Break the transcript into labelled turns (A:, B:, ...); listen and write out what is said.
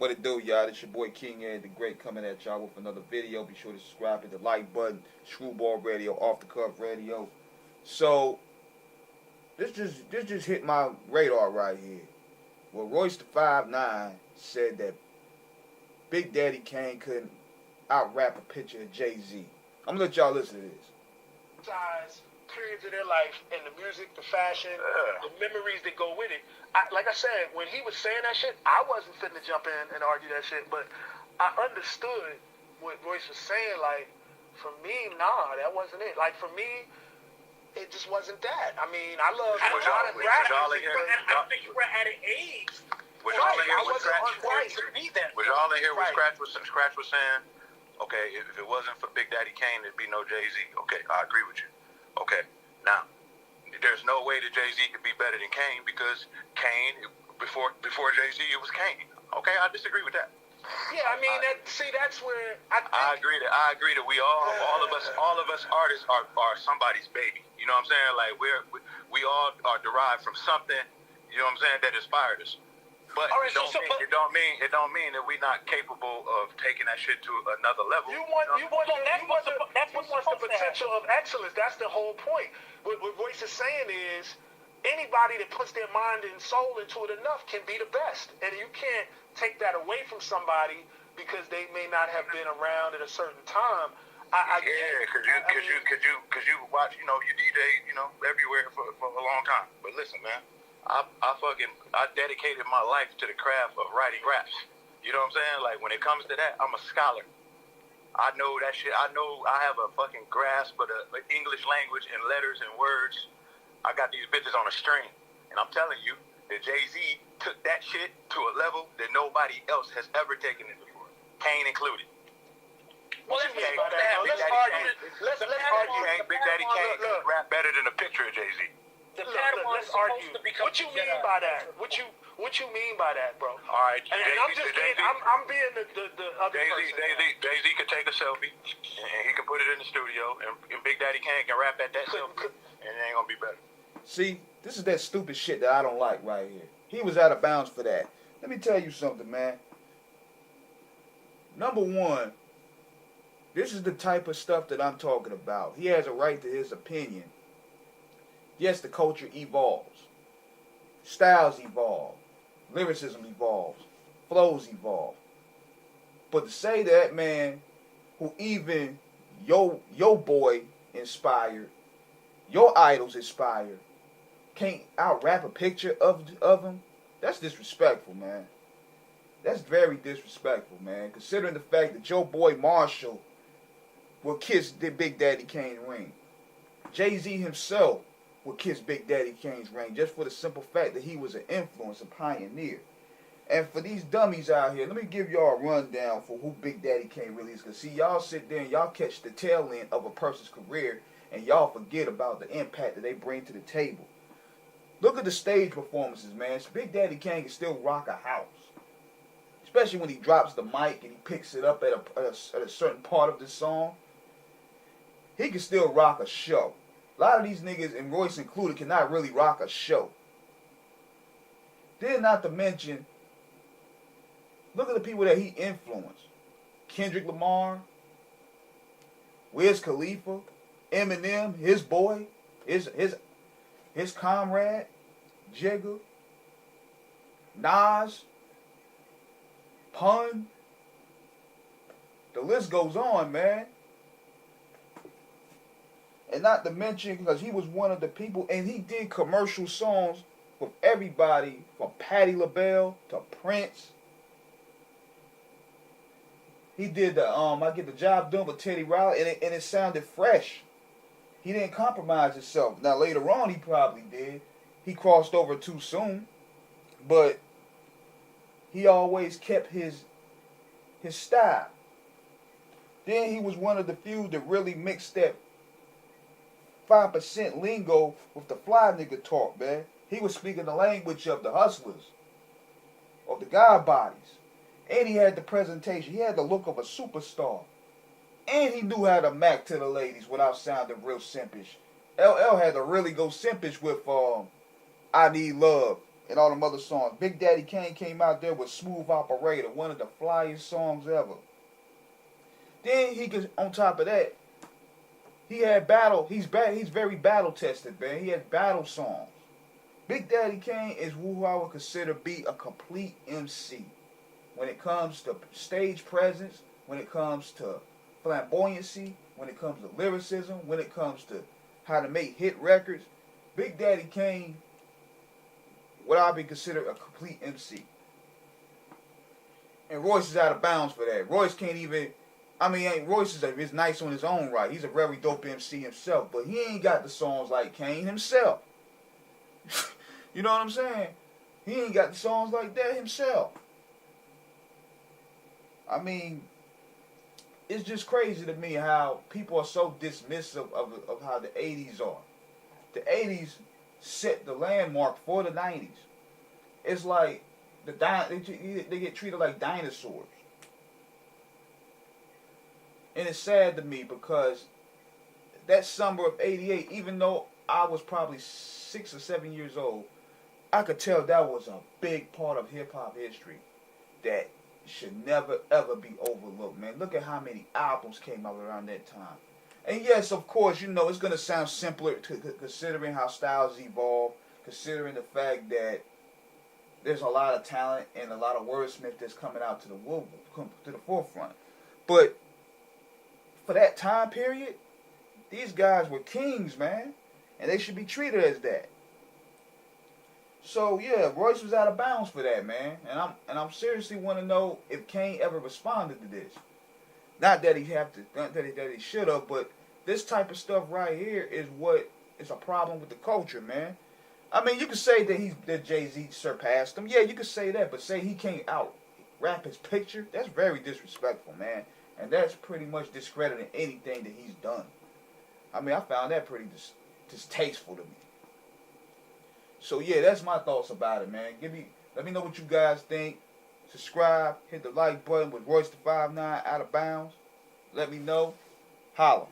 A: What it do, y'all? It's your boy King Ed the Great coming at y'all with another video. Be sure to subscribe, hit the like button. Screwball Radio, Off the Cuff Radio. So this just hit my radar right here. Well, Royce Da'5'9 said that Big Daddy Kane couldn't out-rap a picture of JayZ. I'm gonna let y'all listen to this.
B: Periods of their life, and the music, the fashion, the memories that go with it. Like I said, when he was saying that shit, I wasn't finna jump in and argue that shit, but I understood what Royce was saying. Like, for me, nah, that wasn't it. Like, for me, it just wasn't that. I mean, I love a lot of rap music, but
C: I think you were at an age.
D: Was y'all in here with Scratch?
C: Was
D: y'all in here with Scratch was saying, okay, if it wasn't for Big Daddy Kane, there'd be no JayZ. Okay, I agree with you. Okay, now there's no way that JayZ could be better than Kane because Kane before JayZ it was Kane. Okay, I disagree with that.
B: Yeah, I mean that's where
D: I agree that we all of us artists are somebody's baby. You know what I'm saying? Like we all are derived from something. You know what I'm saying? That inspired us. But it don't mean that we're not capable of taking that shit to another level.
B: That's the potential of excellence. That's the whole point. What Royce is saying is anybody that puts their mind and soul into it enough can be the best, and you can't take that away from somebody because they may not have been around at a certain time.
D: Because you watch, you DJ, everywhere for a long time. But listen, man. I dedicated my life to the craft of writing raps. You know what I'm saying? Like, when it comes to that, I'm a scholar. I know that shit. I know I have a fucking grasp of the English language and letters and words. I got these bitches on a string. And I'm telling you that JayZ took that shit to a level that nobody else has ever taken it before. Kane included.
B: Well, let's argue. Let's argue.
D: Big Daddy Kane could rap better than a picture of JayZ.
B: Let's argue. What you mean by that? What you mean by that, bro?
D: All right,
B: and I'm just being, I'm being the other person.
D: JayZ could take a selfie and he can put it in the studio, and Big Daddy Kane can rap at that selfie, and it ain't gonna be better.
A: See, this is that stupid shit that I don't like right here. He was out of bounds for that. Let me tell you something, man. Number one, this is the type of stuff that I'm talking about. He has a right to his opinion. Yes, the culture evolves. Styles evolve. Lyricism evolves. Flows evolve. But to say that man who even your boy inspired, your idols inspired, can't out-rap a picture of him, that's disrespectful, man. That's very disrespectful, man. Considering the fact that your boy Marshall will kiss the Big Daddy Kane ring. JayZ himself would kiss Big Daddy Kane's ring just for the simple fact that he was an influence, a pioneer. And for these dummies out here, let me give y'all a rundown for who Big Daddy Kane really is. Because see, y'all sit there and y'all catch the tail end of a person's career and y'all forget about the impact that they bring to the table. Look at the stage performances, man. Big Daddy Kane can still rock a house. Especially when he drops the mic and he picks it up at a certain part of the song. He can still rock a show. A lot of these niggas, and Royce included, cannot really rock a show. Then not to mention, look at the people that he influenced. Kendrick Lamar, Wiz Khalifa, Eminem, his boy, his comrade, Jigga, Nas, Pun. The list goes on, man. And not to mention, because he was one of the people, and he did commercial songs with everybody, from Patti LaBelle to Prince. He did the I Get the Job Done with Teddy Riley, and it sounded fresh. He didn't compromise himself. Now later on, he probably did. He crossed over too soon, but he always kept his style. Then he was one of the few that really mixed that 5% lingo with the fly nigga talk, man. He was speaking the language of the hustlers, of the god bodies. And he had the presentation. He had the look of a superstar. And he knew how to mac to the ladies without sounding real simpish. LL had to really go simpish with I Need Love and all them other songs. Big Daddy Kane came out there with Smooth Operator, one of the flyest songs ever. Then he could, on top of that, he had battle. He's very battle tested, man. He had battle songs. Big Daddy Kane is who I would consider be a complete MC when it comes to stage presence, when it comes to flamboyancy, when it comes to lyricism, when it comes to how to make hit records. Big Daddy Kane, what I be considered a complete MC. And Royce is out of bounds for that. Royce can't even. I mean, Royce is nice on his own right. He's a very dope MC himself, but he ain't got the songs like Kane himself. You know what I'm saying? He ain't got the songs like that himself. I mean, it's just crazy to me how people are so dismissive of how the 80s are. The 80s set the landmark for the 90s. It's like they get treated like dinosaurs. And it's sad to me because that summer of 88, even though I was probably 6 or 7 years old, I could tell that was a big part of hip-hop history that should never, ever be overlooked, man. Look at how many albums came out around that time. And yes, of course, you know, it's going to sound simpler considering how styles evolve, considering the fact that there's a lot of talent and a lot of wordsmith that's coming out to the forefront. But for that time period, these guys were kings, man. And they should be treated as that. So yeah, Royce was out of bounds for that, man. And I'm seriously want to know if Kane ever responded to this. Not that he should have, but this type of stuff right here is what is a problem with the culture, man. I mean, you could say that JayZ surpassed him. Yeah, you could say that, but say he can't out rap his picture. That's very disrespectful, man. And that's pretty much discrediting anything that he's done. I mean, I found that pretty distasteful to me. So yeah, that's my thoughts about it, man. Let me know what you guys think. Subscribe, hit the like button with Royce Da'5'9 out of bounds. Let me know. Holla.